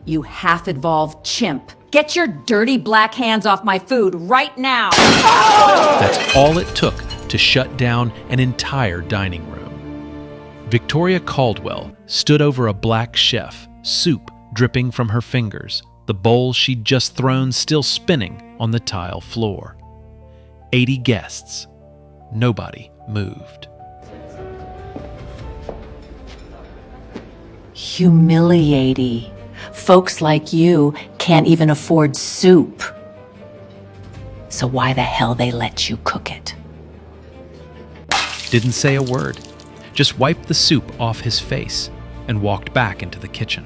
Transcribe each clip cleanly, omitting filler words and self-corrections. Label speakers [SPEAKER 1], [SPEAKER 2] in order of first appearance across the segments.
[SPEAKER 1] You half-evolved chimp. Get your dirty black hands off my food right now!
[SPEAKER 2] That's all it took to shut down an entire dining room. Victoria Caldwell stood over a black chef, soup dripping from her fingers, the bowl she'd just thrown still spinning on the tile floor. 80 guests. Nobody moved.
[SPEAKER 1] Humiliating. Folks like you can't even afford soup. So why the hell they let you cook it?
[SPEAKER 2] Didn't say a word, just wiped the soup off his face and walked back into the kitchen.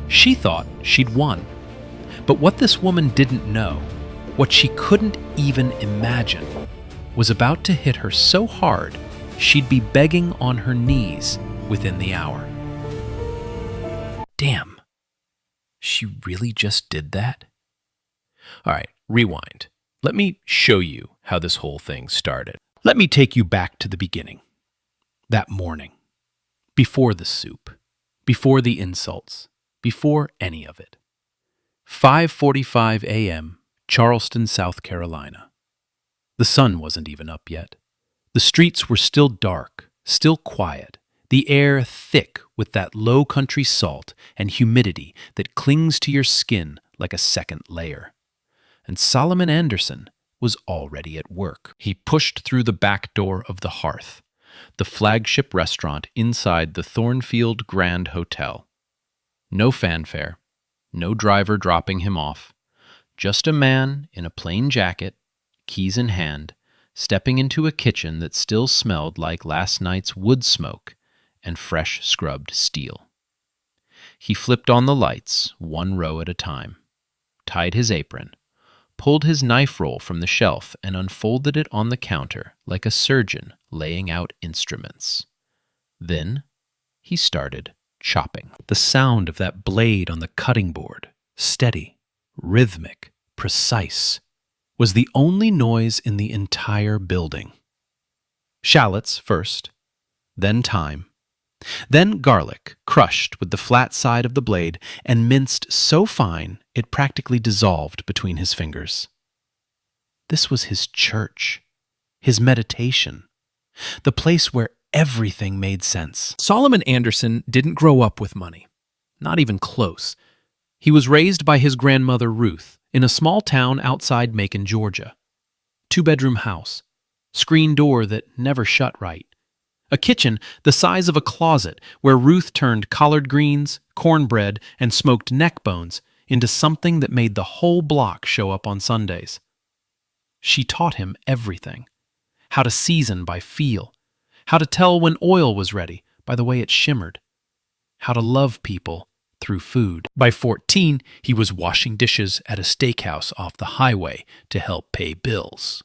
[SPEAKER 2] She thought she'd won. But what this woman didn't know, what she couldn't even imagine, was about to hit her so hard she'd be begging on her knees within the hour. Damn, she really just did that? All right, rewind. Let me show you how this whole thing started. Let me take you back to the beginning. That morning. Before the soup. Before the insults. Before any of it. 5:45 a.m., Charleston, South Carolina. The sun wasn't even up yet. The streets were still dark, still quiet, the air thick with that low country salt and humidity that clings to your skin like a second layer. And Solomon Anderson was already at work. He pushed through the back door of the Hearth, the flagship restaurant inside the Thornfield Grand Hotel. No fanfare, no driver dropping him off, just a man in a plain jacket, keys in hand, stepping into a kitchen that still smelled like last night's wood smoke and fresh scrubbed steel. He flipped on the lights, one row at a time, tied his apron, pulled his knife roll from the shelf and unfolded it on the counter like a surgeon laying out instruments. Then he started chopping. The sound of that blade on the cutting board, steady, rhythmic, precise, was the only noise in the entire building. Shallots first, then thyme, then garlic, crushed with the flat side of the blade and minced so fine it practically dissolved between his fingers. This was his church, his meditation, the place where everything made sense. Solomon Anderson didn't grow up with money, not even close. He was raised by his grandmother Ruth in a small town outside Macon, Georgia. 2-bedroom house, screen door that never shut right. A kitchen the size of a closet where Ruth turned collard greens, cornbread, and smoked neck bones into something that made the whole block show up on Sundays. She taught him everything. How to season by feel. How to tell when oil was ready by the way it shimmered. How to love people through food. By 14, he was washing dishes at a steakhouse off the highway to help pay bills.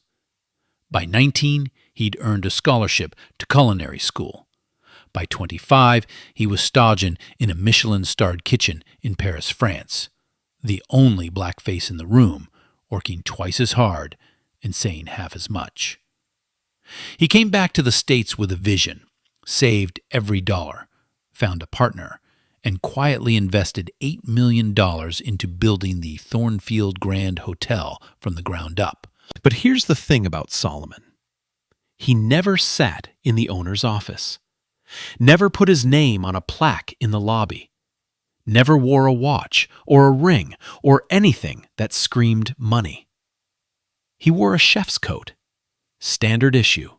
[SPEAKER 2] By 19, he'd earned a scholarship to culinary school. By 25, he was staging in a Michelin-starred kitchen in Paris, France, the only black face in the room, working twice as hard and saying half as much. He came back to the States with a vision, saved every dollar, found a partner, and quietly invested $8 million into building the Thornfield Grand Hotel from the ground up. But here's the thing about Solomon. He never sat in the owner's office, never put his name on a plaque in the lobby, never wore a watch or a ring or anything that screamed money. He wore a chef's coat, standard issue,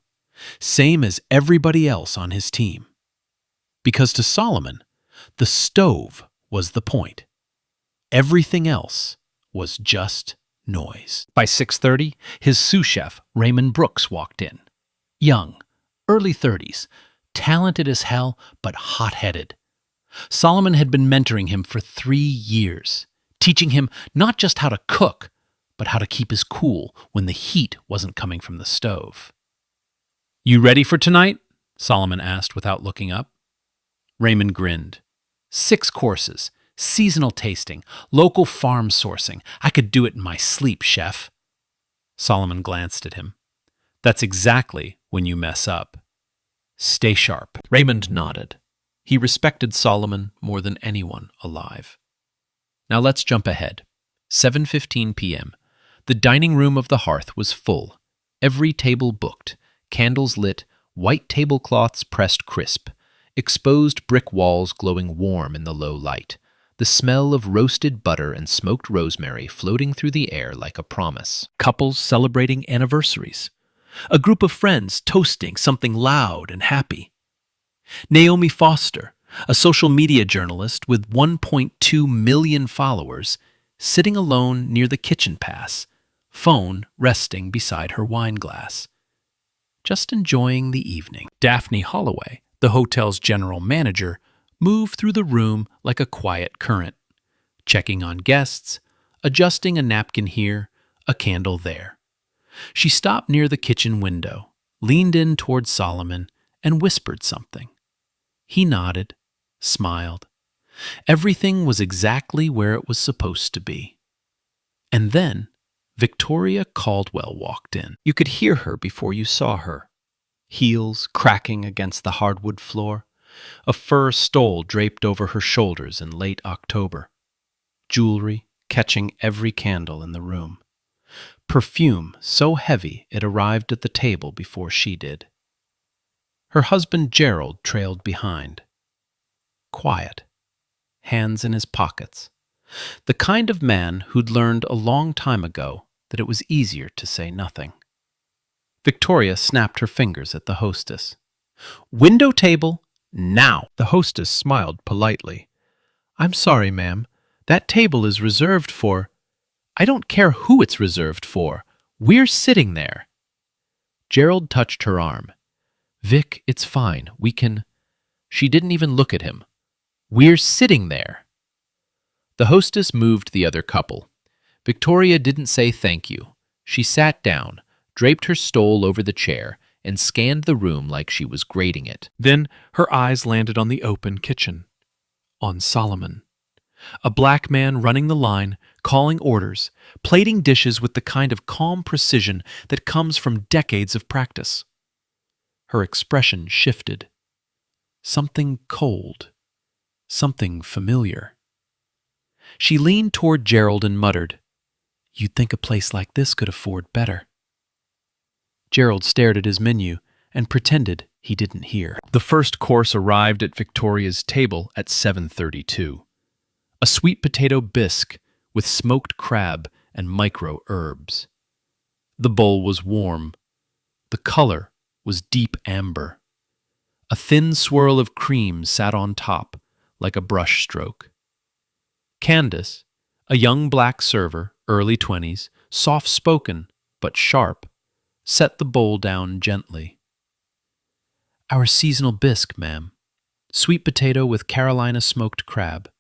[SPEAKER 2] same as everybody else on his team. Because to Solomon, the stove was the point. Everything else was just noise. By 6:30, his sous chef, Raymond Brooks, walked in. Young, early 30s, talented as hell, but hot-headed. Solomon had been mentoring him for 3 years, teaching him not just how to cook, but how to keep his cool when the heat wasn't coming from the stove. "You ready for tonight?" Solomon asked without looking up. Raymond grinned. 6 courses, seasonal tasting, local farm sourcing. I could do it in my sleep, chef. Solomon glanced at him. That's exactly when you mess up. Stay sharp. Raymond nodded. He respected Solomon more than anyone alive. Now let's jump ahead. 7:15 p.m. The dining room of the hearth was full. Every table booked, candles lit, white tablecloths pressed crisp, exposed brick walls glowing warm in the low light, the smell of roasted butter and smoked rosemary floating through the air like a promise. Couples celebrating anniversaries. A group of friends toasting something loud and happy. Naomi Foster, a social media journalist with 1.2 million followers, sitting alone near the kitchen pass, phone resting beside her wine glass. Just enjoying the evening. Daphne Holloway, the hotel's general manager, moved through the room like a quiet current, checking on guests, adjusting a napkin here, a candle there. She stopped near the kitchen window, leaned in toward Solomon, and whispered something. He nodded, smiled. Everything was exactly where it was supposed to be. And then Victoria Caldwell walked in. You could hear her before you saw her. Heels cracking against the hardwood floor, a fur stole draped over her shoulders in late October, jewelry catching every candle in the room, perfume so heavy it arrived at the table before she did. Her husband Gerald trailed behind, quiet, hands in his pockets, the kind of man who'd learned a long time ago that it was easier to say nothing. Victoria snapped her fingers at the hostess. "Window table, now!" The hostess smiled politely. "I'm sorry, ma'am. That table is reserved for—" "I don't care who it's reserved for. We're sitting there." Gerald touched her arm. "Vic, it's fine. We can—" She didn't even look at him. "We're sitting there." The hostess moved the other couple. Victoria didn't say thank you. She sat down, draped her stole over the chair, and scanned the room like she was grading it. Then her eyes landed on the open kitchen, on Solomon. A black man running the line, calling orders, plating dishes with the kind of calm precision that comes from decades of practice. Her expression shifted. Something cold, something familiar. She leaned toward Gerald and muttered, "You'd think a place like this could afford better." Gerald stared at his menu and pretended he didn't hear. The first course arrived at Victoria's table at 7:32. A sweet potato bisque with smoked crab and micro herbs. The bowl was warm. The color was deep amber. A thin swirl of cream sat on top like a brush stroke. Candace, a young black server, early 20s, soft-spoken but sharp, set the bowl down gently. "Our seasonal bisque, ma'am. Sweet potato with Carolina smoked crab.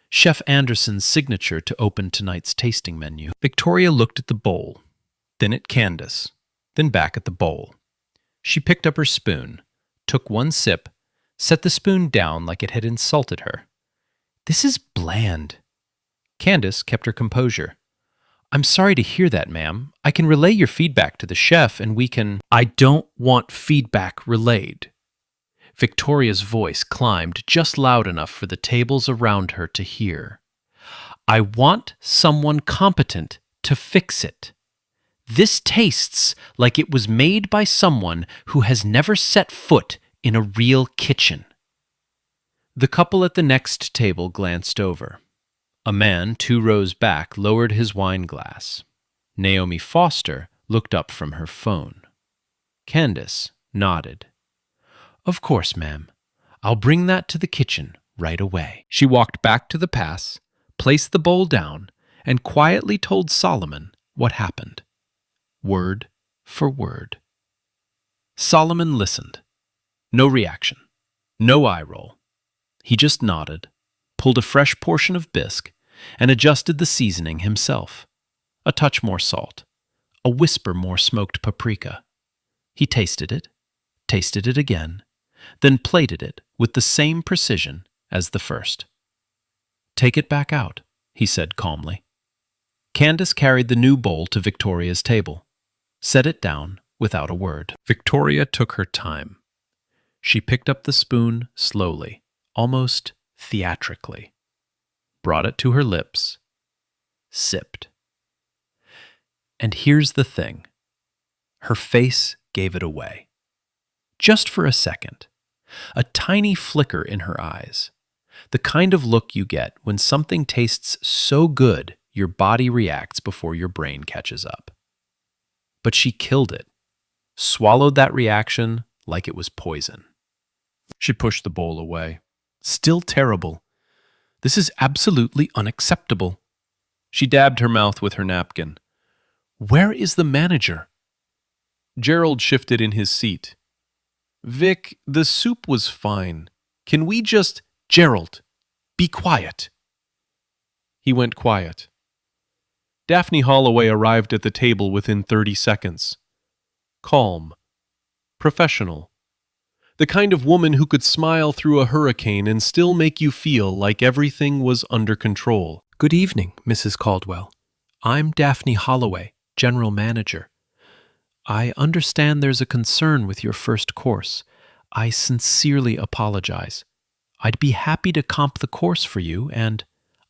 [SPEAKER 2] Chef Anderson's signature to open tonight's tasting menu." Victoria looked at the bowl, then at Candace, then back at the bowl. She picked up her spoon, took one sip, set the spoon down like it had insulted her. "This is bland." Candace kept her composure. "I'm sorry to hear that, ma'am. I can relay your feedback to the chef and we can—" "I don't want feedback relayed." Victoria's voice climbed just loud enough for the tables around her to hear. "I want someone competent to fix it. This tastes like it was made by someone who has never set foot in a real kitchen." The couple at the next table glanced over. A man 2 rows back lowered his wine glass. Naomi Foster looked up from her phone. Candace nodded. "Of course, ma'am. I'll bring that to the kitchen right away." She walked back to the pass, placed the bowl down, and quietly told Solomon what happened, word for word. Solomon listened. No reaction. No eye roll. He just nodded, pulled a fresh portion of bisque, and adjusted the seasoning himself. A touch more salt, a whisper more smoked paprika. He tasted it again, then plated it with the same precision as the first. "Take it back out," he said calmly. Candace carried the new bowl to Victoria's table, set it down without a word. Victoria took her time. She picked up the spoon slowly, almost theatrically. brought it to her lips, sipped. And here's the thing. Her face gave it away. Just for a second. A tiny flicker in her eyes. The kind of look you get when something tastes so good your body reacts before your brain catches up. But she killed it. Swallowed that reaction like it was poison. She pushed the bowl away. Still terrible. This is absolutely unacceptable. She dabbed her mouth with her napkin. Where is the manager? Gerald shifted in his seat. Vic, the soup was fine. Can we just... Gerald, be quiet. He went quiet. Daphne Holloway arrived at the table within 30 seconds. Calm. Professional. The kind of woman who could smile through a hurricane and still make you feel like everything was under control. Good evening, Mrs. Caldwell. I'm Daphne Holloway, General Manager. I understand there's a concern with your first course. I sincerely apologize. I'd be happy to comp the course for you, and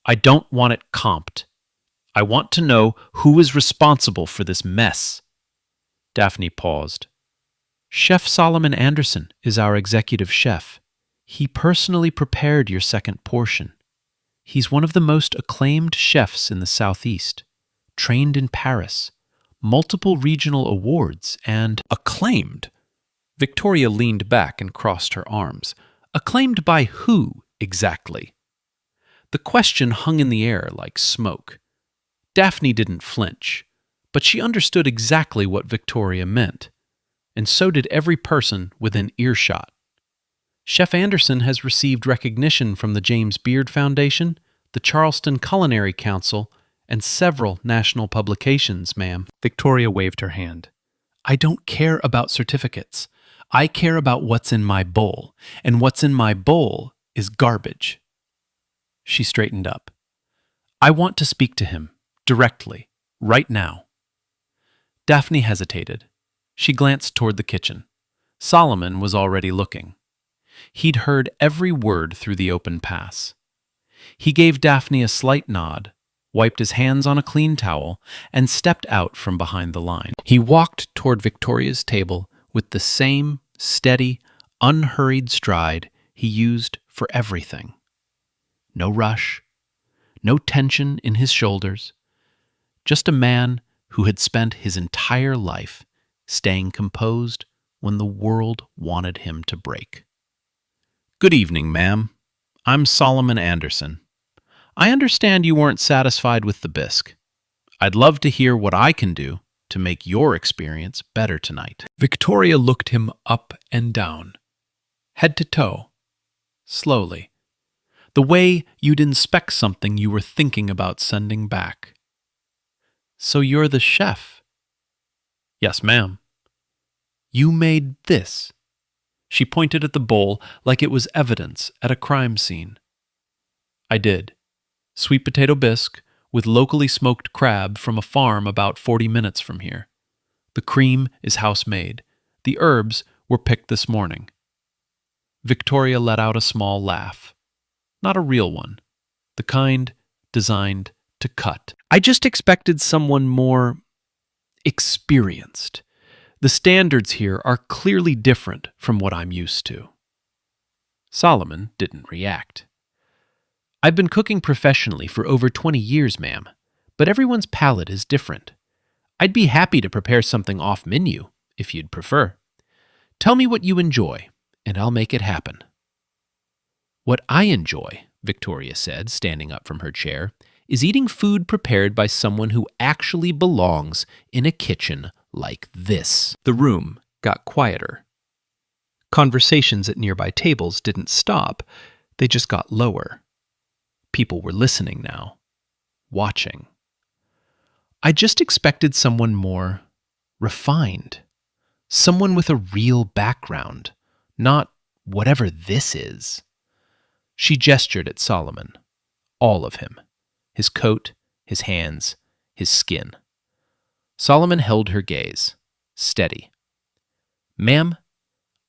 [SPEAKER 2] I don't want it comped. I want to know who is responsible for this mess. Daphne paused. Chef Solomon Anderson is our executive chef. He personally prepared your second portion. He's one of the most acclaimed chefs in the Southeast, trained in Paris, multiple regional awards, and acclaimed. Victoria leaned back and crossed her arms. Acclaimed by who, exactly? The question hung in the air like smoke. Daphne didn't flinch, but she understood exactly what Victoria meant, and so did every person within earshot. Chef Anderson has received recognition from the James Beard Foundation, the Charleston Culinary Council, and several national publications, ma'am. Victoria waved her hand. I don't care about certificates. I care about what's in my bowl, and what's in my bowl is garbage. She straightened up. I want to speak to him, directly, right now. Daphne hesitated. She glanced toward the kitchen. Solomon was already looking. He'd heard every word through the open pass. He gave Daphne a slight nod, wiped his hands on a clean towel, and stepped out from behind the line. He walked toward Victoria's table with the same steady, unhurried stride he used for everything. No rush, no tension in his shoulders, just a man who had spent his entire life staying composed when the world wanted him to break. Good evening, ma'am. I'm Solomon Anderson. I understand you weren't satisfied with the bisque. I'd love to hear what I can do to make your experience better tonight. Victoria looked him up and down, head to toe, slowly, the way you'd inspect something you were thinking about sending back. So you're the chef? Yes, ma'am. You made this. She pointed at the bowl like it was evidence at a crime scene. I did. Sweet potato bisque with locally smoked crab from a farm about 40 minutes from here. The cream is house-made. The herbs were picked this morning. Victoria let out a small laugh. Not a real one. The kind designed to cut. I just expected someone more experienced. The standards here are clearly different from what I'm used to. Solomon didn't react. I've been cooking professionally for over 20 years, ma'am, but everyone's palate is different. I'd be happy to prepare something off-menu, if you'd prefer. Tell me what you enjoy, and I'll make it happen. What I enjoy, Victoria said, standing up from her chair, is eating food prepared by someone who actually belongs in a kitchen like this. The room got quieter. Conversations at nearby tables didn't stop, they just got lower. People were listening now, watching. I just expected someone more refined, someone with a real background, not whatever this is. She gestured at Solomon, all of him, his coat, his hands, his skin. Solomon held her gaze, steady. Ma'am,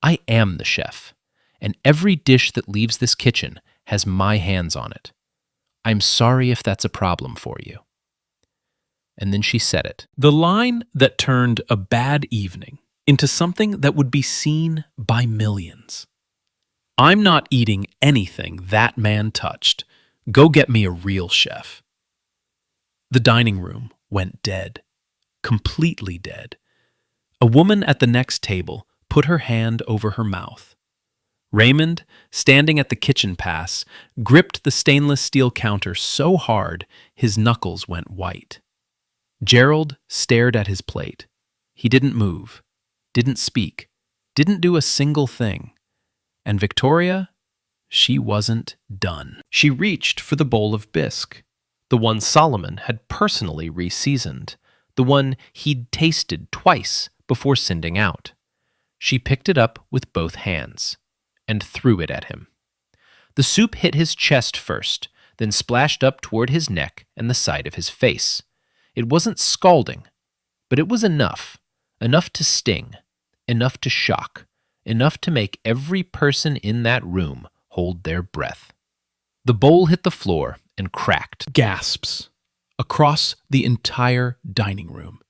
[SPEAKER 2] I am the chef, and every dish that leaves this kitchen has my hands on it. I'm sorry if that's a problem for you. And then she said it. The line that turned a bad evening into something that would be seen by millions. I'm not eating anything that man touched. Go get me a real chef. The dining room went dead, completely dead. A woman at the next table put her hand over her mouth. Raymond, standing at the kitchen pass, gripped the stainless steel counter so hard his knuckles went white. Gerald stared at his plate. He didn't move, didn't speak, didn't do a single thing. And Victoria, she wasn't done. She reached for the bowl of bisque, the one Solomon had personally reseasoned, the one he'd tasted twice before sending out. She picked it up with both hands and threw it at him. The soup hit his chest first, then splashed up toward his neck and the side of his face. It wasn't scalding, but it was enough to sting, enough to shock, enough to make every person in that room hold their breath. The bowl hit the floor and cracked. Gasps across the entire dining room.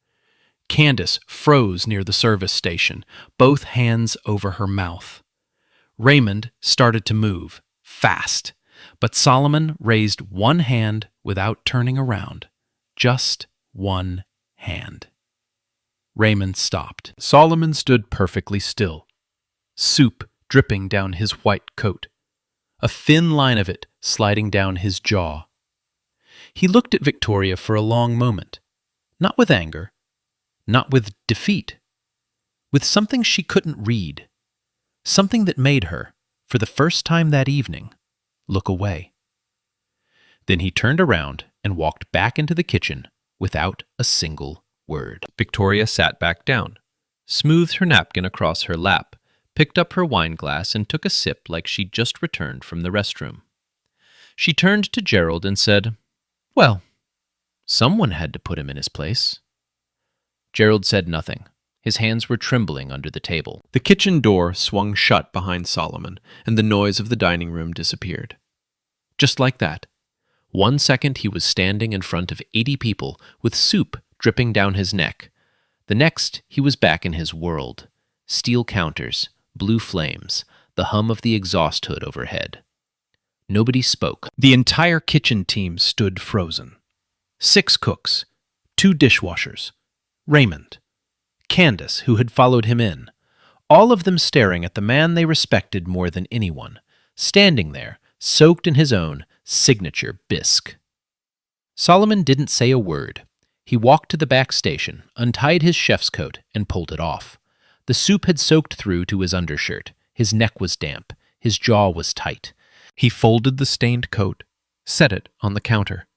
[SPEAKER 2] Candace froze near the service station, both hands over her mouth. Raymond started to move, fast, but Solomon raised one hand without turning around. Just one hand. Raymond stopped. Solomon stood perfectly still, soup dripping down his white coat, a thin line of it sliding down his jaw. He looked at Victoria for a long moment, not with anger, not with defeat, with something she couldn't read, something that made her, for the first time that evening, look away. Then he turned around and walked back into the kitchen without a single word. Victoria sat back down, smoothed her napkin across her lap, picked up her wine glass, and took a sip like she'd just returned from the restroom. She turned to Gerald and said, "Well, someone had to put him in his place." Gerald said nothing. His hands were trembling under the table. The kitchen door swung shut behind Solomon, and the noise of the dining room disappeared. Just like that. 1 second he was standing in front of 80 people with soup dripping down his neck. The next he was back in his world. Steel counters, blue flames, the hum of the exhaust hood overhead. Nobody spoke. The entire kitchen team stood frozen. 6 cooks, 2 dishwashers, Raymond, Candace, who had followed him in, all of them staring at the man they respected more than anyone, standing there, soaked in his own signature bisque. Solomon didn't say a word. He walked to the back station, untied his chef's coat, and pulled it off. The soup had soaked through to his undershirt. His neck was damp. His jaw was tight. He folded the stained coat, set it on the counter,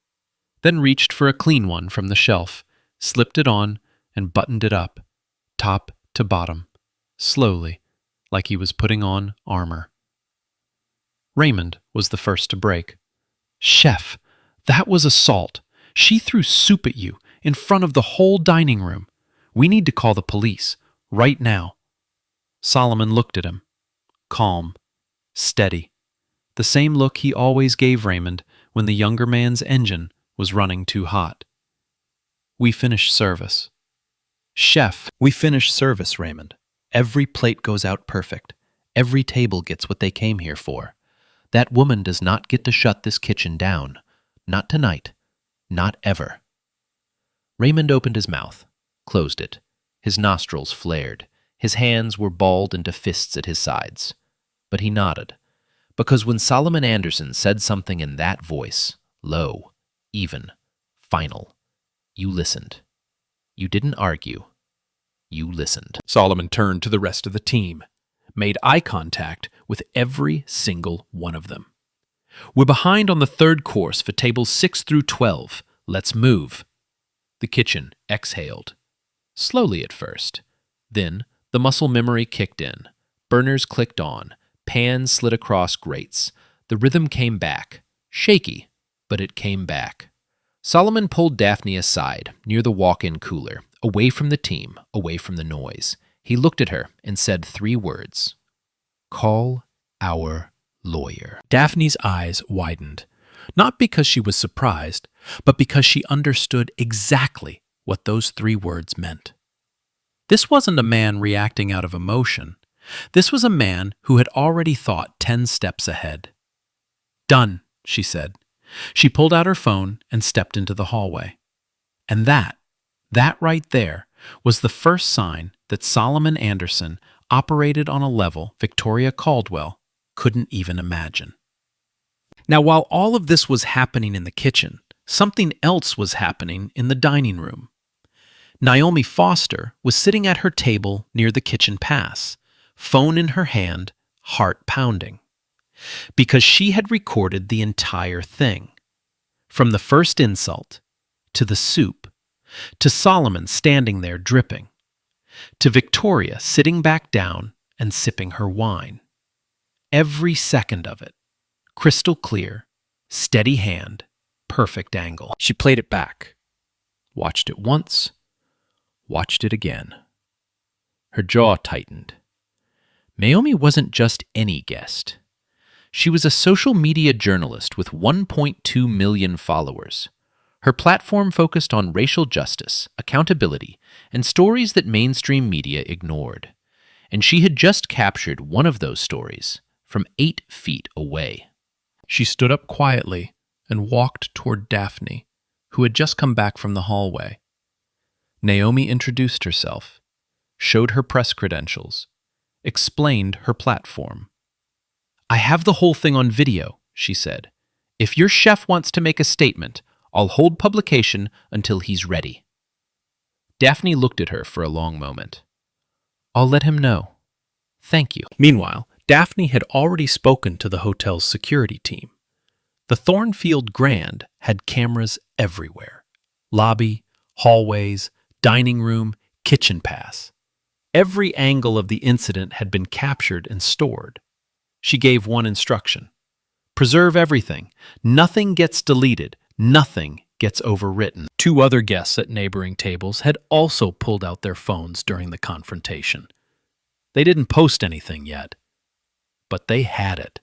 [SPEAKER 2] then reached for a clean one from the shelf, slipped it on, and buttoned it up, top to bottom, slowly, like he was putting on armor. Raymond was the first to break. "Chef, that was assault. She threw soup at you in front of the whole dining room. We need to call the police, right now." Solomon looked at him, calm, steady, the same look he always gave Raymond when the younger man's engine was running too hot. "We finished service." "Chef, we finished service, Raymond. Every plate goes out perfect. Every table gets what they came here for. That woman does not get to shut this kitchen down. Not tonight. Not ever." Raymond opened his mouth, closed it. His nostrils flared. His hands were balled into fists at his sides. But he nodded, because when Solomon Anderson said something in that voice, low, even, final, you listened. You didn't argue. You listened. Solomon turned to the rest of the team, made eye contact with every single one of them. "We're behind on the third course for tables 6 through 12. Let's move." The kitchen exhaled. Slowly at first. Then the muscle memory kicked in. Burners clicked on. Pans slid across grates. The rhythm came back. Shaky, but it came back. Solomon pulled Daphne aside, near the walk-in cooler, away from the team, away from the noise. He looked at her and said 3 words. "Call our lawyer." Daphne's eyes widened. Not because she was surprised, but because she understood exactly what those 3 words meant. This wasn't a man reacting out of emotion. This was a man who had already thought 10 steps ahead. "Done," she said. She pulled out her phone and stepped into the hallway. And that right there, was the first sign that Solomon Anderson operated on a level Victoria Caldwell couldn't even imagine. Now, while all of this was happening in the kitchen, something else was happening in the dining room. Naomi Foster was sitting at her table near the kitchen pass, phone in her hand, heart pounding. Because she had recorded the entire thing. From the first insult, to the soup, to Solomon standing there dripping, to Victoria sitting back down and sipping her wine. Every second of it, crystal clear, steady hand, perfect angle. She played it back, watched it once, watched it again. Her jaw tightened. Naomi wasn't just any guest. She was a social media journalist with 1.2 million followers. Her platform focused on racial justice, accountability, and stories that mainstream media ignored. And she had just captured one of those stories from 8 feet away. She stood up quietly and walked toward Daphne, who had just come back from the hallway. Naomi introduced herself, showed her press credentials, explained her platform. "I have the whole thing on video," she said. "If your chef wants to make a statement, I'll hold publication until he's ready." Daphne looked at her for a long moment. "I'll let him know. Thank you." Meanwhile, Daphne had already spoken to the hotel's security team. The Thornfield Grand had cameras everywhere. Lobby, hallways, dining room, kitchen pass. Every angle of the incident had been captured and stored. She gave one instruction: preserve everything. Nothing gets deleted. Nothing gets overwritten. 2 other guests at neighboring tables had also pulled out their phones during the confrontation. They didn't post anything yet, but they had it.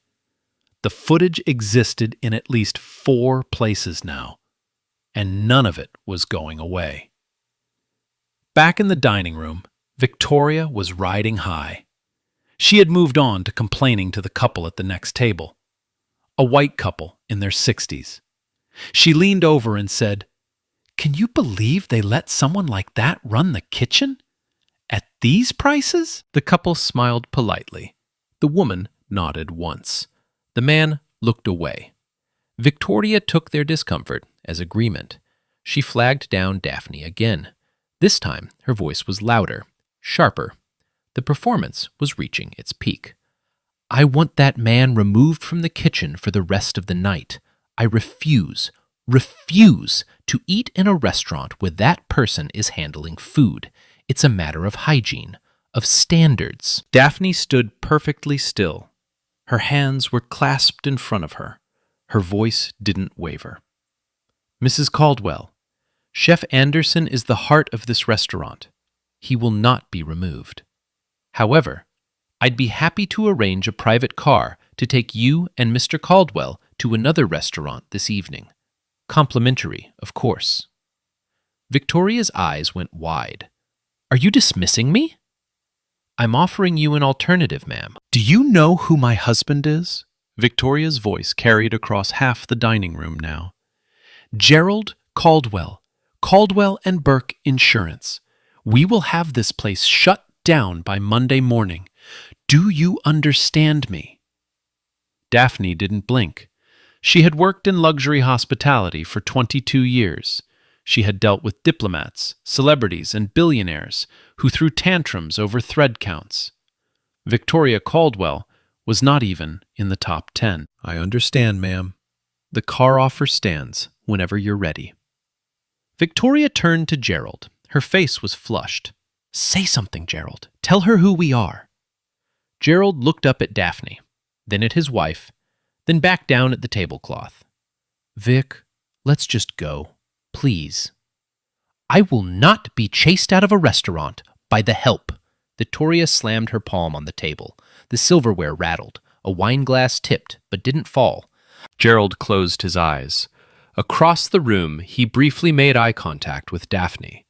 [SPEAKER 2] The footage existed in at least 4 places now, and none of it was going away. Back in the dining room, Victoria was riding high. She had moved on to complaining to the couple at the next table, a white couple in their 60s. She leaned over and said, "Can you believe they let someone like that run the kitchen? At these prices?" The couple smiled politely. The woman nodded once. The man looked away. Victoria took their discomfort as agreement. She flagged down Daphne again. This time, her voice was louder, sharper. The performance was reaching its peak. "I want that man removed from the kitchen for the rest of the night. I refuse to eat in a restaurant where that person is handling food. It's a matter of hygiene, of standards." Daphne stood perfectly still. Her hands were clasped in front of her. Her voice didn't waver. "Mrs. Caldwell, Chef Anderson is the heart of this restaurant. He will not be removed. However, I'd be happy to arrange a private car to take you and Mr. Caldwell to another restaurant this evening. Complimentary, of course." Victoria's eyes went wide. "Are you dismissing me?" "I'm offering you an alternative, ma'am." "Do you know who my husband is?" Victoria's voice carried across half the dining room now. "Gerald Caldwell, Caldwell and Burke Insurance. We will have this place shut down by Monday morning. Do you understand me?" Daphne didn't blink. She had worked in luxury hospitality for 22 years. She had dealt with diplomats, celebrities, and billionaires who threw tantrums over thread counts. Victoria Caldwell was not even in the top 10. "I understand, ma'am. The car offer stands whenever you're ready." Victoria turned to Gerald. Her face was flushed. "Say something, Gerald. Tell her who we are." Gerald looked up at Daphne, then at his wife, then back down at the tablecloth. "Vic, let's just go. Please." "I will not be chased out of a restaurant by the help." Victoria slammed her palm on the table. The silverware rattled. A wine glass tipped, but didn't fall. Gerald closed his eyes. Across the room, he briefly made eye contact with Daphne.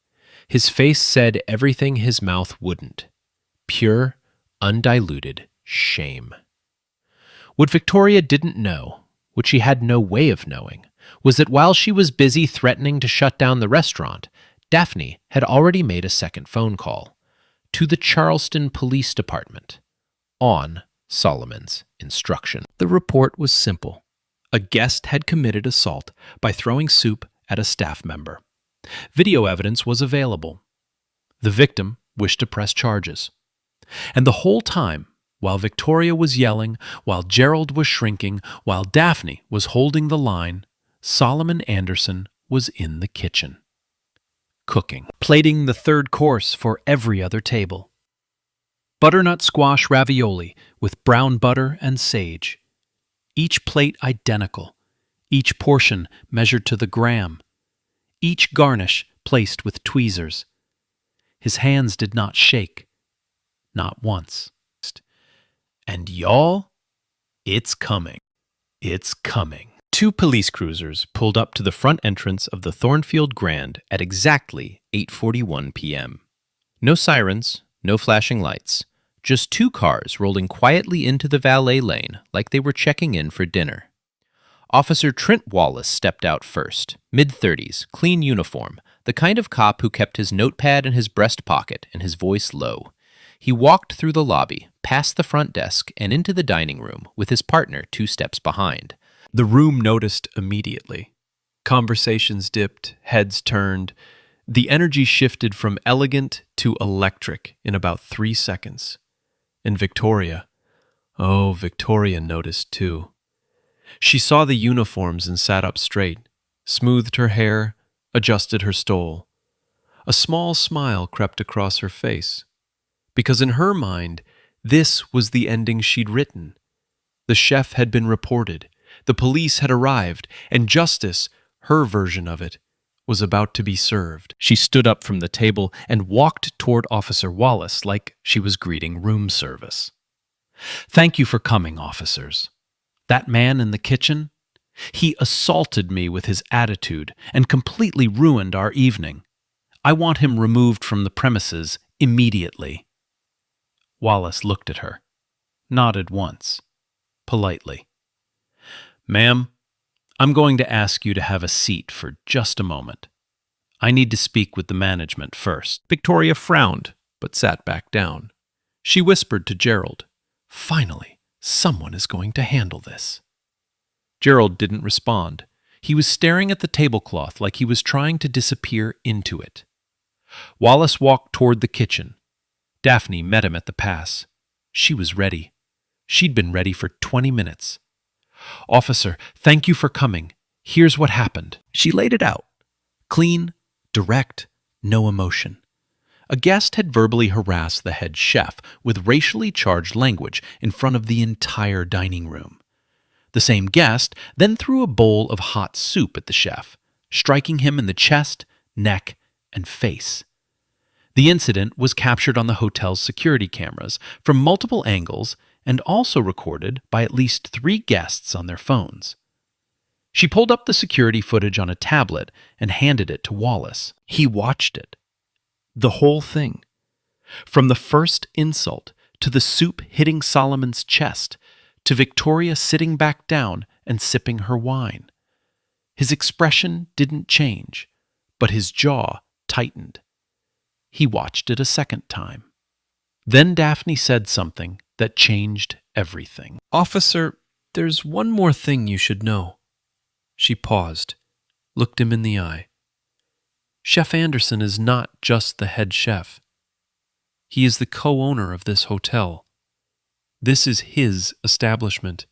[SPEAKER 2] His face said everything his mouth wouldn't. Pure, undiluted shame. What Victoria didn't know, what she had no way of knowing, was that while she was busy threatening to shut down the restaurant, Daphne had already made a second phone call to the Charleston Police Department on Solomon's instruction. The report was simple. A guest had committed assault by throwing soup at a staff member. Video evidence was available. The victim wished to press charges. And the whole time, while Victoria was yelling, while Gerald was shrinking, while Daphne was holding the line, Solomon Anderson was in the kitchen, cooking, plating the third course for every other table. Butternut squash ravioli with brown butter and sage. Each plate identical, each portion measured to the gram, each garnish placed with tweezers. His hands did not shake, not once. And y'all, it's coming. It's coming. 2 police cruisers pulled up to the front entrance of the Thornfield Grand at exactly 8:41 p.m. No sirens, no flashing lights, just 2 cars rolling quietly into the valet lane like they were checking in for dinner. Officer Trent Wallace stepped out first, mid-30s, clean uniform, the kind of cop who kept his notepad in his breast pocket and his voice low. He walked through the lobby, past the front desk, and into the dining room with his partner 2 steps behind. The room noticed immediately. Conversations dipped, heads turned. The energy shifted from elegant to electric in about 3 seconds. And Victoria noticed too. She saw the uniforms and sat up straight, smoothed her hair, adjusted her stole. A small smile crept across her face. Because in her mind, this was the ending she'd written. The chef had been reported, the police had arrived, and justice, her version of it, was about to be served. She stood up from the table and walked toward Officer Wallace like she was greeting room service. "Thank you for coming, officers. That man in the kitchen, he assaulted me with his attitude and completely ruined our evening. I want him removed from the premises immediately." Wallace looked at her, nodded once, politely. "Ma'am, I'm going to ask you to have a seat for just a moment. I need to speak with the management first." Victoria frowned, but sat back down. She whispered to Gerald, "Finally, someone is going to handle this." Gerald didn't respond. He was staring at the tablecloth like he was trying to disappear into it. Wallace walked toward the kitchen. Daphne met him at the pass. She was ready. She'd been ready for 20 minutes. "Officer, thank you for coming. Here's what happened." She laid it out. Clean, direct, no emotion. A guest had verbally harassed the head chef with racially charged language in front of the entire dining room. The same guest then threw a bowl of hot soup at the chef, striking him in the chest, neck, and face. The incident was captured on the hotel's security cameras from multiple angles and also recorded by at least 3 guests on their phones. She pulled up the security footage on a tablet and handed it to Wallace. He watched it. The whole thing. From the first insult, to the soup hitting Solomon's chest, to Victoria sitting back down and sipping her wine. His expression didn't change, but his jaw tightened. He watched it a second time. Then Daphne said something that changed everything. "Officer, there's one more thing you should know." She paused, looked him in the eye. "Chef Anderson is not just the head chef. He is the co-owner of this hotel. This is his establishment.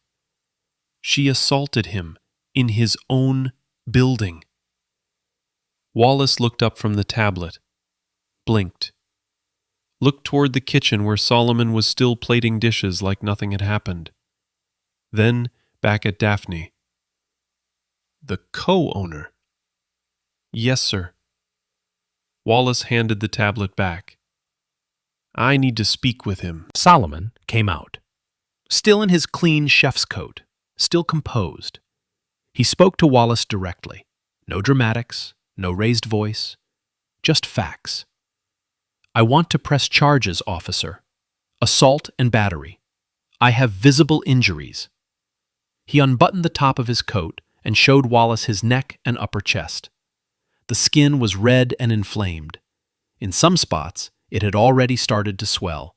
[SPEAKER 2] She assaulted him in his own building." Wallace looked up from the tablet, blinked, looked toward the kitchen where Solomon was still plating dishes like nothing had happened. Then back at Daphne. "The co-owner?" "Yes, sir." Wallace handed the tablet back. "I need to speak with him." Solomon came out, still in his clean chef's coat, still composed, He spoke to Wallace directly. No dramatics, no raised voice, just facts. I want to press charges, officer. Assault and battery. I have visible injuries. He unbuttoned the top of his coat and showed Wallace his neck and upper chest. The skin was red and inflamed. In some spots, it had already started to swell.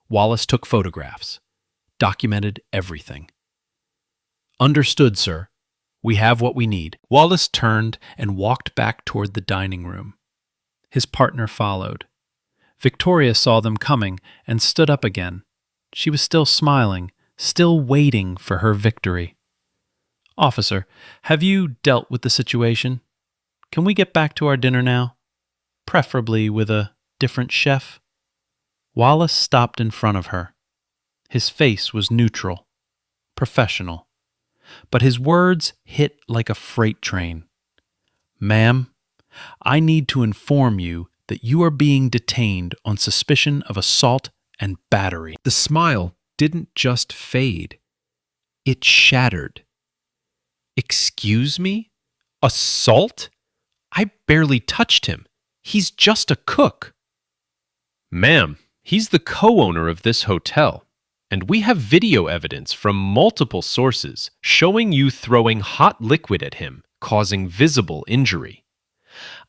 [SPEAKER 2] Wallace took photographs, documented everything. Understood, sir. We have what we need. Wallace turned and walked back toward the dining room. His partner followed. Victoria saw them coming and stood up again. She was still smiling, still waiting for her victory. Officer, have you dealt with the situation? Can we get back to our dinner now? Preferably with a different chef? Wallace stopped in front of her. His face was neutral, professional, but his words hit like a freight train. Ma'am, I need to inform you that you are being detained on suspicion of assault and battery. The smile didn't just fade. It shattered. Excuse me? Assault? I barely touched him. He's just a cook. Ma'am, he's the co-owner of this hotel, and we have video evidence from multiple sources showing you throwing hot liquid at him, causing visible injury.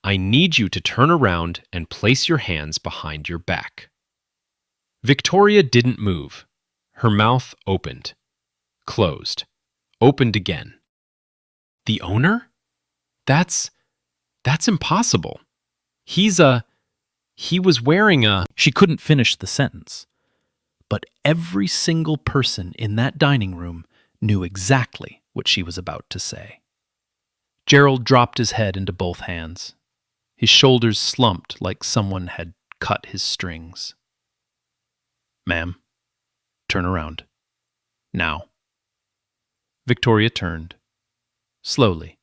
[SPEAKER 2] I need you to turn around and place your hands behind your back. Victoria didn't move. Her mouth opened, closed, opened again. The owner? That's impossible. He was wearing a... She couldn't finish the sentence. But every single person in that dining room knew exactly what she was about to say. Gerald dropped his head into both hands. His shoulders slumped like someone had cut his strings. Ma'am, turn around. Now. Victoria turned. Slowly,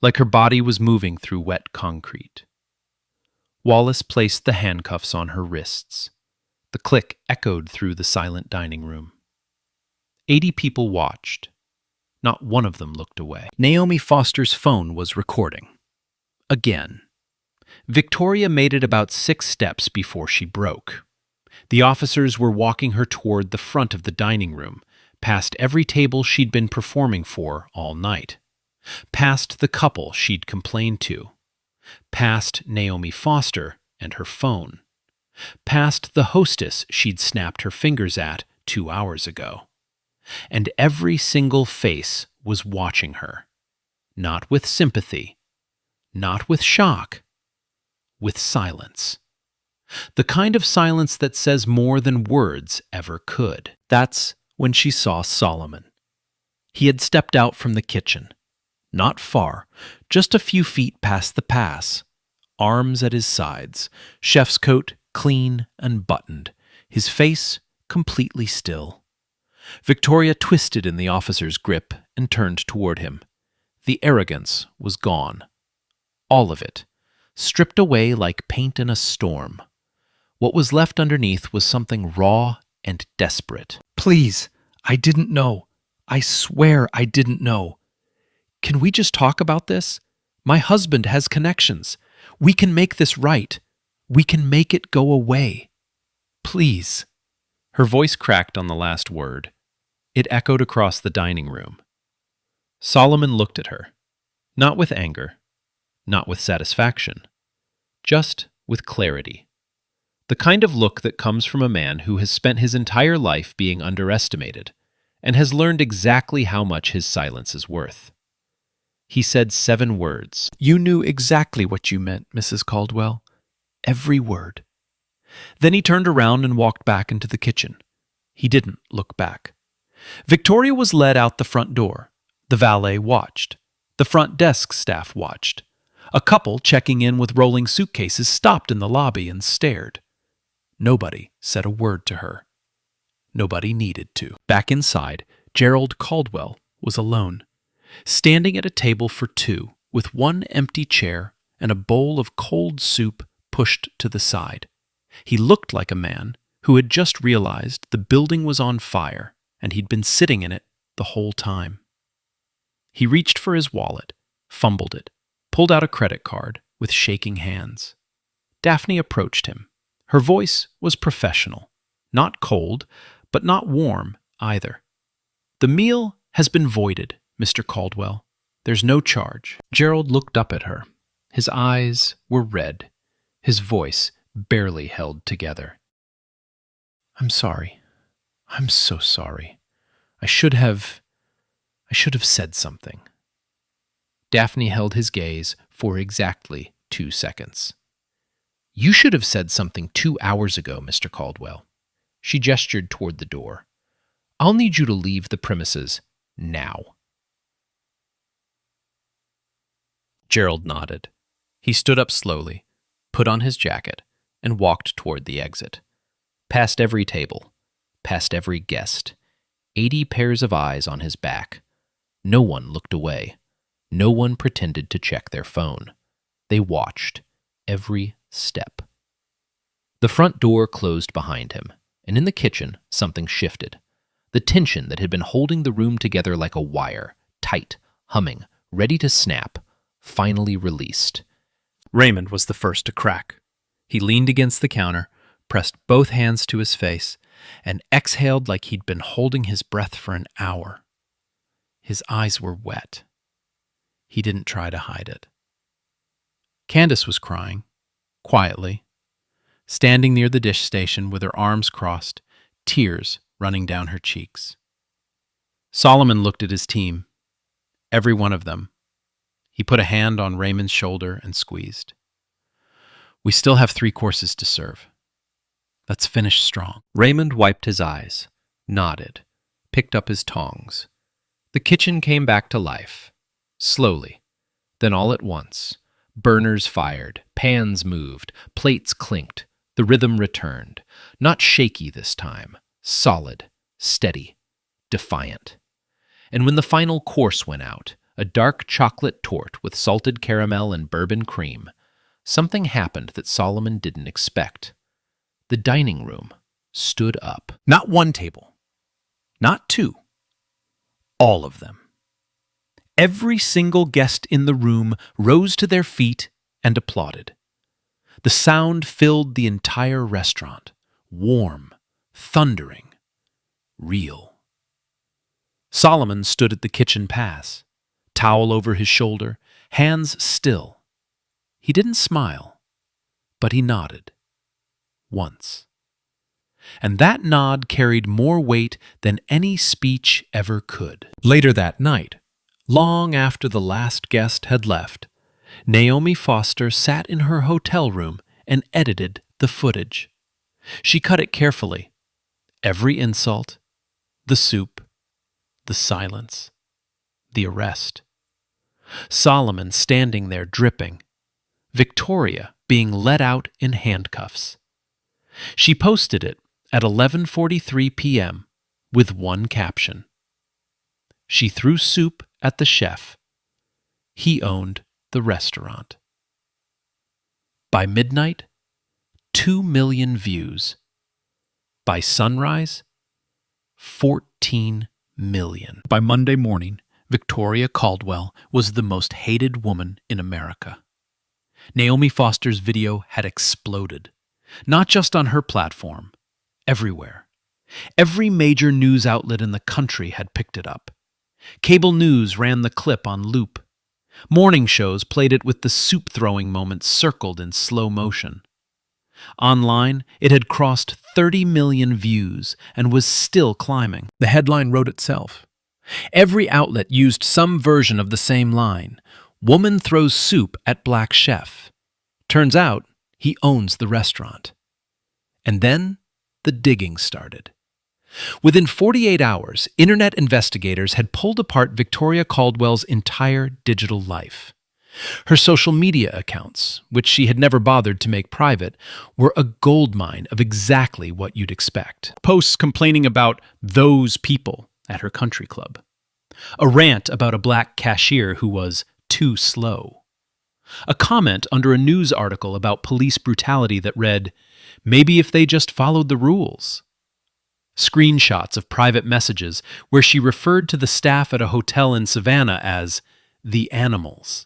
[SPEAKER 2] like her body was moving through wet concrete. Wallace placed the handcuffs on her wrists. The click echoed through the silent dining room. 80 people watched. Not one of them looked away. Naomi Foster's phone was recording. Again. Victoria made it about 6 steps before she broke. The officers were walking her toward the front of the dining room, past every table she'd been performing for all night. Past the couple she'd complained to. Past Naomi Foster and her phone. Past the hostess she'd snapped her fingers at 2 hours ago. And every single face was watching her. Not with sympathy. Not with shock. With silence. The kind of silence that says more than words ever could. That's when she saw Solomon. He had stepped out from the kitchen. Not far, just a few feet past the pass. Arms at his sides, chef's coat clean and buttoned, his face completely still. Victoria twisted in the officer's grip and turned toward him. The arrogance was gone. All of it, stripped away like paint in a storm. What was left underneath was something raw and desperate. Please, I didn't know. I swear I didn't know. Can we just talk about this? My husband has connections. We can make this right. We can make it go away. Please. Her voice cracked on the last word. It echoed across the dining room. Solomon looked at her. Not with anger. Not with satisfaction. Just with clarity. The kind of look that comes from a man who has spent his entire life being underestimated and has learned exactly how much his silence is worth. He said 7 words. You knew exactly what you meant, Mrs. Caldwell. Every word. Then he turned around and walked back into the kitchen. He didn't look back. Victoria was led out the front door. The valet watched. The front desk staff watched. A couple checking in with rolling suitcases stopped in the lobby and stared. Nobody said a word to her. Nobody needed to. Back inside, Gerald Caldwell was alone, standing at a table for 2 with 1 empty chair and a bowl of cold soup pushed to the side. He looked like a man who had just realized the building was on fire and he'd been sitting in it the whole time. He reached for his wallet, fumbled it, pulled out a credit card with shaking hands. Daphne approached him. Her voice was professional, not cold, but not warm either. "The meal has been voided, Mr. Caldwell. There's no charge." Gerald looked up at her. His eyes were red, his voice barely held together. "I'm sorry. I'm so sorry. I should have said something." Daphne held his gaze for exactly 2 seconds. "You should have said something 2 hours ago, Mr. Caldwell." She gestured toward the door. "I'll need you to leave the premises now." Gerald nodded. He stood up slowly, put on his jacket, and walked toward the exit. Past every table, past every guest, 80 pairs of eyes on his back. No one looked away. No one pretended to check their phone. They watched every step. The front door closed behind him, and in the kitchen, something shifted. The tension that had been holding the room together like a wire, tight, humming, ready to snap, finally released. Raymond was the first to crack. He leaned against the counter, pressed both hands to his face, and exhaled like he'd been holding his breath for an hour. His eyes were wet. He didn't try to hide it. Candace was crying, quietly, standing near the dish station with her arms crossed, tears running down her cheeks. Solomon looked at his team, every one of them. He put a hand on Raymond's shoulder and squeezed. "We still have 3 courses to serve. Let's finish strong." Raymond wiped his eyes, nodded, picked up his tongs. The kitchen came back to life, slowly, then all at once. Burners fired, pans moved, plates clinked. The rhythm returned, not shaky this time, solid, steady, defiant. And when the final course went out, a dark chocolate torte with salted caramel and bourbon cream, something happened that Solomon didn't expect. The dining room stood up. Not one table, not 2, all of them. Every single guest in the room rose to their feet and applauded. The sound filled the entire restaurant, warm, thundering, real. Solomon stood at the kitchen pass, towel over his shoulder, hands still. He didn't smile, but he nodded. Once. And that nod carried more weight than any speech ever could. Later that night, long after the last guest had left, Naomi Foster sat in her hotel room and edited the footage. She cut it carefully. Every insult, the soup, the silence, the arrest. Solomon standing there dripping. Victoria being let out in handcuffs. She posted it at 11:43 p.m. with one caption. She threw soup at the chef. He owned the restaurant. By midnight, 2 million views. By sunrise, 14 million. By Monday morning, Victoria Caldwell was the most hated woman in America. Naomi Foster's video had exploded, not just on her platform, everywhere. Every major news outlet in the country had picked it up. Cable news ran the clip on loop. Morning shows played it with the soup-throwing moments circled in slow motion. Online, it had crossed 30 million views and was still climbing. The headline wrote itself. Every outlet used some version of the same line. Woman throws soup at black chef. Turns out, he owns the restaurant. And then, the digging started. Within 48 hours, internet investigators had pulled apart Victoria Caldwell's entire digital life. Her social media accounts, which she had never bothered to make private, were a goldmine of exactly what you'd expect. Posts complaining about those people at her country club. A rant about a black cashier who was too slow. A comment under a news article about police brutality that read, "Maybe if they just followed the rules." screenshots of private messages where she referred to the staff at a hotel in Savannah as the animals.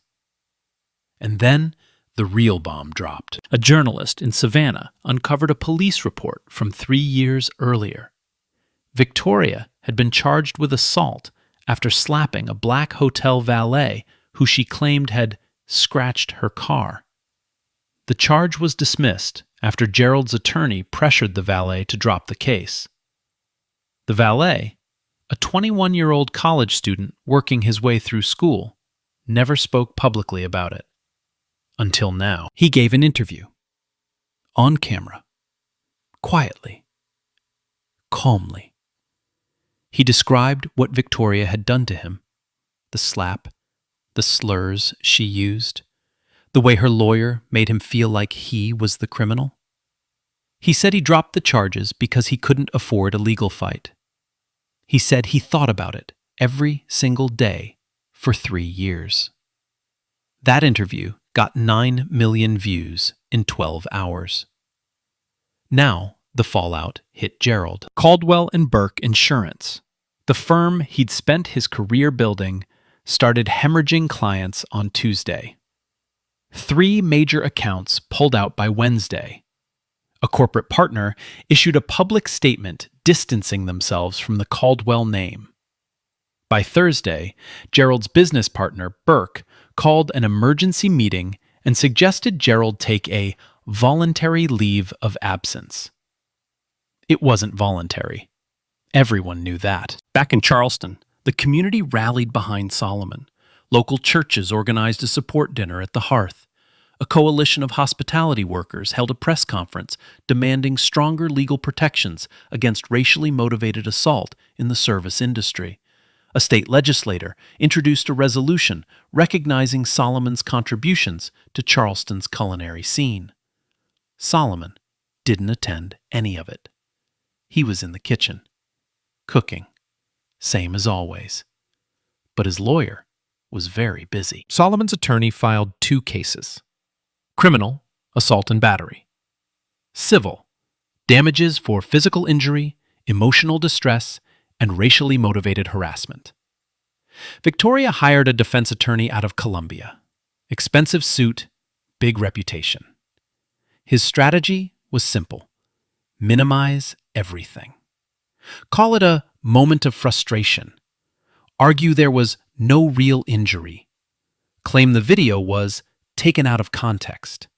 [SPEAKER 2] And then the real bomb dropped. A journalist in Savannah uncovered a police report from 3 years earlier. Victoria had been charged with assault after slapping a black hotel valet who she claimed had scratched her car. The charge was dismissed after Gerald's attorney pressured the valet to drop the case. The valet, a 21-year-old college student working his way through school, never spoke publicly about it. Until now. He gave an interview. On camera. Quietly. Calmly. He described what Victoria had done to him. The slap, the slurs she used, the way her lawyer made him feel like he was the criminal. He said he dropped the charges because he couldn't afford a legal fight. He said he thought about it every single day for 3 years. That interview got 9 million views in 12 hours. Now, the fallout hit Gerald. Caldwell and Burke Insurance, the firm he'd spent his career building, started hemorrhaging clients on Tuesday. 3 major accounts pulled out by Wednesday. A corporate partner issued a public statement distancing themselves from the Caldwell name. By Thursday, Gerald's business partner, Burke, called an emergency meeting and suggested Gerald take a voluntary leave of absence. It wasn't voluntary. Everyone knew that. Back in Charleston, the community rallied behind Solomon. Local churches organized a support dinner at the Hearth. A coalition of hospitality workers held a press conference demanding stronger legal protections against racially motivated assault in the service industry. A state legislator introduced a resolution recognizing Solomon's contributions to Charleston's culinary scene. Solomon didn't attend any of it. He was in the kitchen, cooking, same as always. But his lawyer was very busy. Solomon's attorney filed 2 cases. Criminal, assault and battery. Civil, damages for physical injury, emotional distress, and racially motivated harassment. Victoria hired a defense attorney out of Columbia. Expensive suit, big reputation. His strategy was simple. Minimize everything. Call it a moment of frustration. Argue there was no real injury. Claim the video was taken out of context.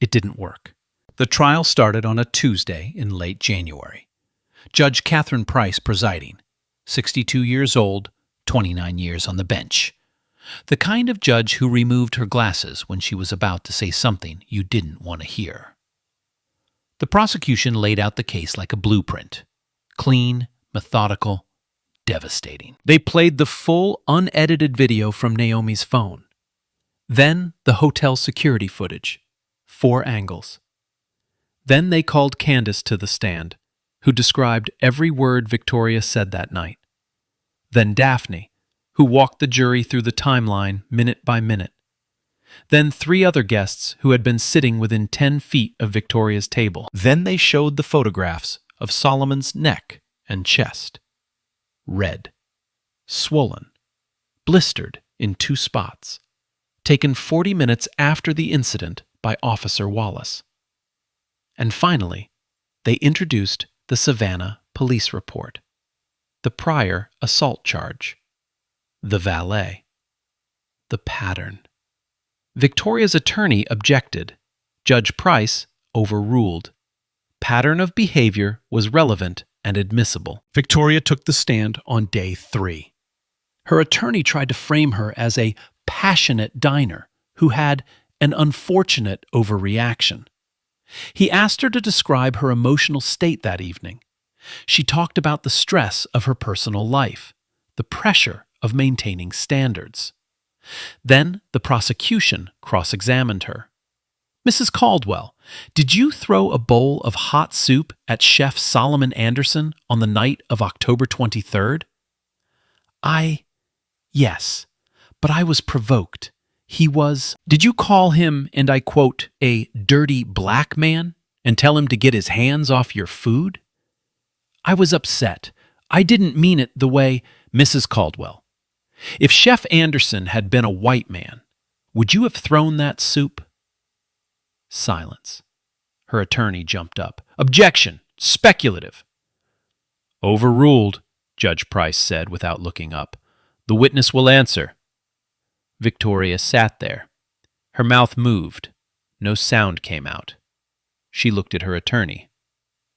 [SPEAKER 2] It didn't work. The trial started on a Tuesday in late January. Judge Catherine Price presiding, 62 years old, 29 years on the bench. The kind of judge who removed her glasses when she was about to say something you didn't want to hear. The prosecution laid out the case like a blueprint. Clean, methodical, devastating. They played the full, unedited video from Naomi's phone. Then the hotel security footage, 4 angles. Then they called Candace to the stand, who described every word Victoria said that night. Then Daphne, who walked the jury through the timeline minute by minute. Then 3 other guests who had been sitting within 10 feet of Victoria's table. Then they showed the photographs of Solomon's neck and chest. Red, swollen, blistered in 2 spots. Taken 40 minutes after the incident by Officer Wallace. And finally, they introduced the Savannah police report, the prior assault charge, the valet, the pattern. Victoria's attorney objected. Judge Price overruled. Pattern of behavior was relevant and admissible. Victoria took the stand on day 3. Her attorney tried to frame her as a passionate diner who had an unfortunate overreaction. He asked her to describe her emotional state that evening. She talked about the stress of her personal life, the pressure of maintaining standards. Then the prosecution cross-examined her. Mrs. Caldwell, did you throw a bowl of hot soup at Chef Solomon Anderson on the night of October 23rd? Yes. But I was provoked. He was... Did you call him, and I quote, a dirty black man, and tell him to get his hands off your food? I was upset. I didn't mean it the way Mrs. Caldwell. If Chef Anderson had been a white man, would you have thrown that soup? Silence. Her attorney jumped up. Objection! Speculative! Overruled, Judge Price said without looking up. The witness will answer. Victoria sat there. Her mouth moved. No sound came out. She looked at her attorney,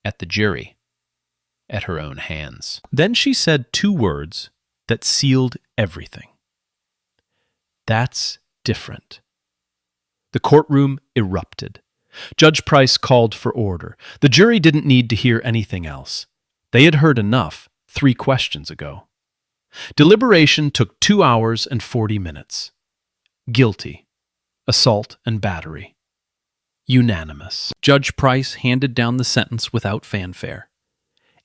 [SPEAKER 2] at the jury, at her own hands. Then she said two words that sealed everything. That's different. The courtroom erupted. Judge Price called for order. The jury didn't need to hear anything else. They had heard enough 3 questions ago. Deliberation took 2 hours and 40 minutes. Guilty. Assault and battery. Unanimous. Judge Price handed down the sentence without fanfare.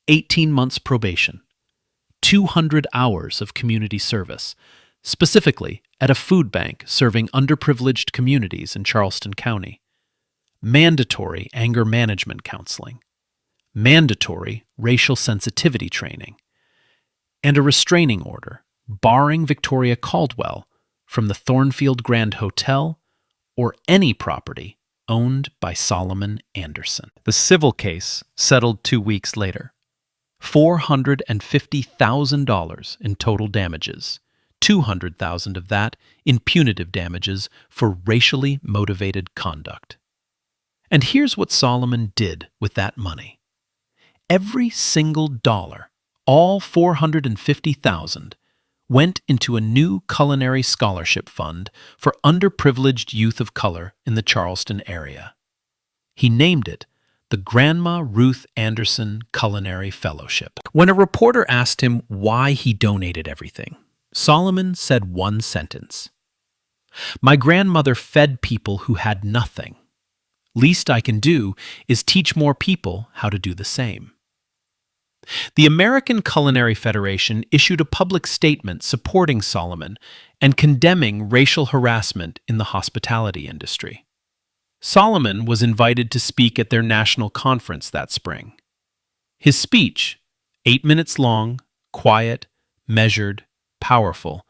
[SPEAKER 2] 18 months probation. 200 hours of community service, specifically at a food bank serving underprivileged communities in Charleston County. Mandatory anger management counseling. Mandatory racial sensitivity training. And a restraining order barring Victoria Caldwell from the Thornfield Grand Hotel or any property owned by Solomon Anderson. The civil case settled 2 weeks later. $450,000 in total damages, $200,000 of that in punitive damages for racially motivated conduct. And here's what Solomon did with that money. Every single dollar, all $450,000, went into a new culinary scholarship fund for underprivileged youth of color in the Charleston area. He named it the Grandma Ruth Anderson Culinary Fellowship. When a reporter asked him why he donated everything, Solomon said one sentence. My grandmother fed people who had nothing. Least I can do is teach more people how to do the same. The American Culinary Federation issued a public statement supporting Solomon and condemning racial harassment in the hospitality industry. Solomon was invited to speak at their national conference that spring. His speech, 8 minutes long, quiet, measured, powerful,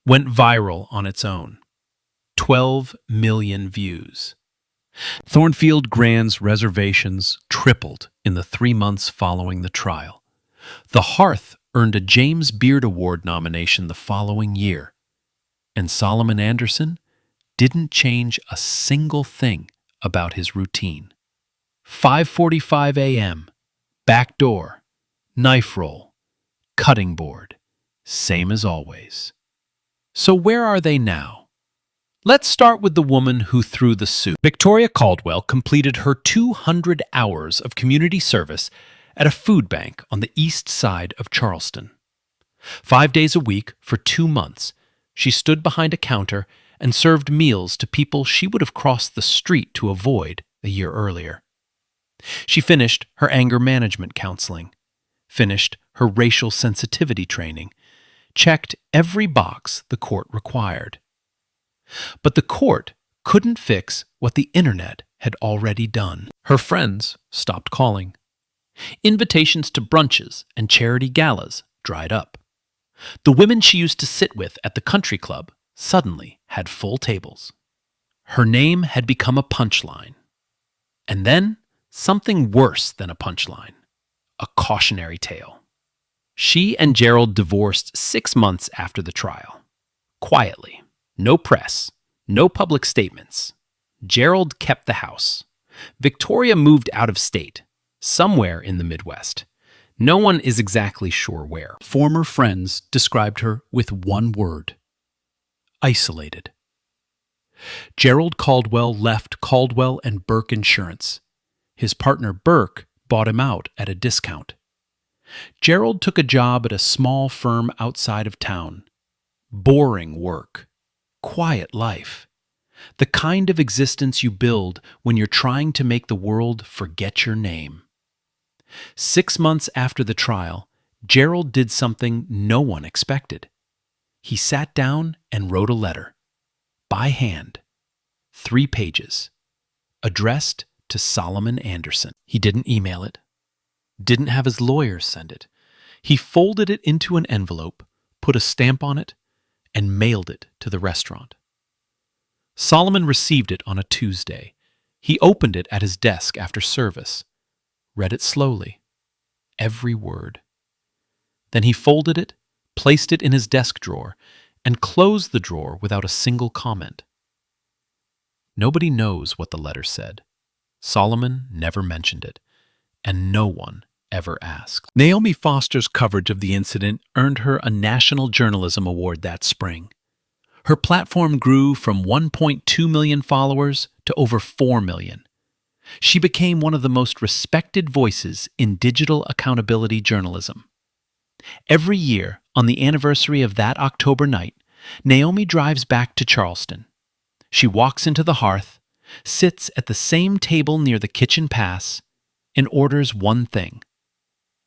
[SPEAKER 2] went viral on its own. 12 million views. Thornfield Grand's reservations tripled in the 3 months following the trial. The Hearth earned a James Beard Award nomination the following year. And Solomon Anderson didn't change a single thing about his routine. 5:45 a.m., back door, knife roll, cutting board, same as always. So where are they now? Let's start with the woman who threw the soup. Victoria Caldwell completed her 200 hours of community service at a food bank on the east side of Charleston. 5 days a week for 2 months, she stood behind a counter and served meals to people she would have crossed the street to avoid a year earlier. She finished her anger management counseling, finished her racial sensitivity training, checked every box the court required. But the court couldn't fix what the internet had already done. Her friends stopped calling. Invitations to brunches and charity galas dried up. The women she used to sit with at the country club suddenly had full tables. Her name had become a punchline. And then something worse than a punchline, a cautionary tale. She and Gerald divorced 6 months after the trial. Quietly. No press. No public statements. Gerald kept the house. Victoria moved out of state, somewhere in the Midwest. No one is exactly sure where. Former friends described her with one word: isolated. Gerald Caldwell left Caldwell and Burke Insurance. His partner Burke bought him out at a discount. Gerald took a job at a small firm outside of town. Boring work. Quiet life. The kind of existence you build when you're trying to make the world forget your name. 6 months after the trial, Gerald did something no one expected. He sat down and wrote a letter. By hand. 3 pages. Addressed to Solomon Anderson. He didn't email it. didn't have his lawyer send it. He folded it into an envelope, put a stamp on it, and mailed it to the restaurant. Solomon received it on a Tuesday. He opened it at his desk after service, read it slowly, every word. Then he folded it, placed it in his desk drawer, and closed the drawer without a single comment. Nobody knows what the letter said. Solomon never mentioned it, and no one ever asked. Naomi Foster's coverage of the incident earned her a National Journalism Award that spring. Her platform grew from 1.2 million followers to over 4 million. She became one of the most respected voices in digital accountability journalism. Every year, on the anniversary of that October night, Naomi drives back to Charleston. She walks into the hearth, sits at the same table near the kitchen pass, and orders one thing: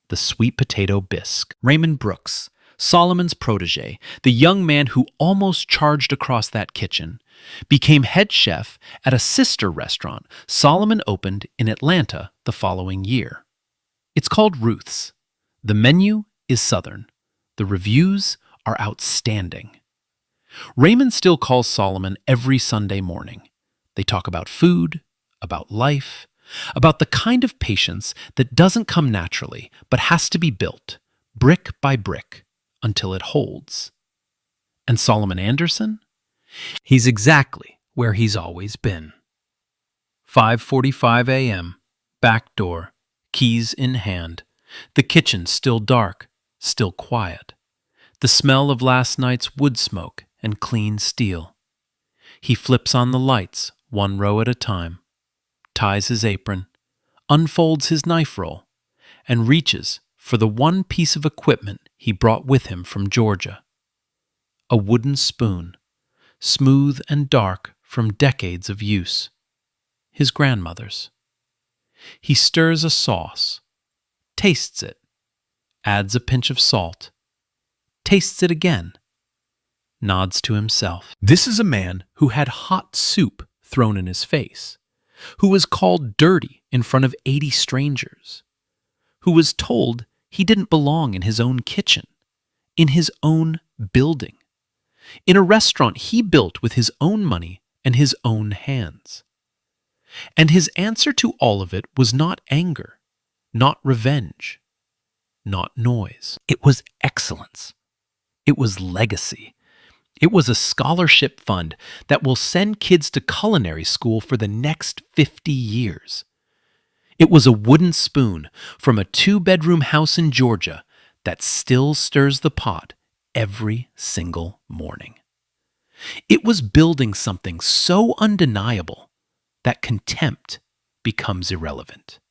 [SPEAKER 2] the sweet potato bisque. Raymond Brooks, Solomon's protege, the young man who almost charged across that kitchen, became head chef at a sister restaurant Solomon opened in Atlanta the following year. It's called Ruth's. The menu is Southern. The reviews are outstanding. Raymond still calls Solomon every Sunday morning. They talk about food, about life, about the kind of patience that doesn't come naturally but has to be built, brick by brick, until it holds. And Solomon Anderson? He's exactly where he's always been. 5:45 a.m., back door, keys in hand, the kitchen still dark, still quiet. The smell of last night's wood smoke and clean steel. He flips on the lights, one row at a time, ties his apron, unfolds his knife roll, and reaches for the one piece of equipment he brought with him from Georgia. A wooden spoon, smooth and dark from decades of use. His grandmother's. He stirs a sauce, tastes it, adds a pinch of salt, tastes it again, nods to himself. This is a man who had hot soup thrown in his face, who was called dirty in front of 80 strangers, who was told he didn't belong in his own kitchen, in his own building, in a restaurant he built with his own money and his own hands. And his answer to all of it was not anger, not revenge, not noise. It was excellence. It was legacy. It was a scholarship fund that will send kids to culinary school for the next 50 years. It was a wooden spoon from a 2-bedroom house in Georgia that still stirs the pot every single morning. It was building something so undeniable that contempt becomes irrelevant.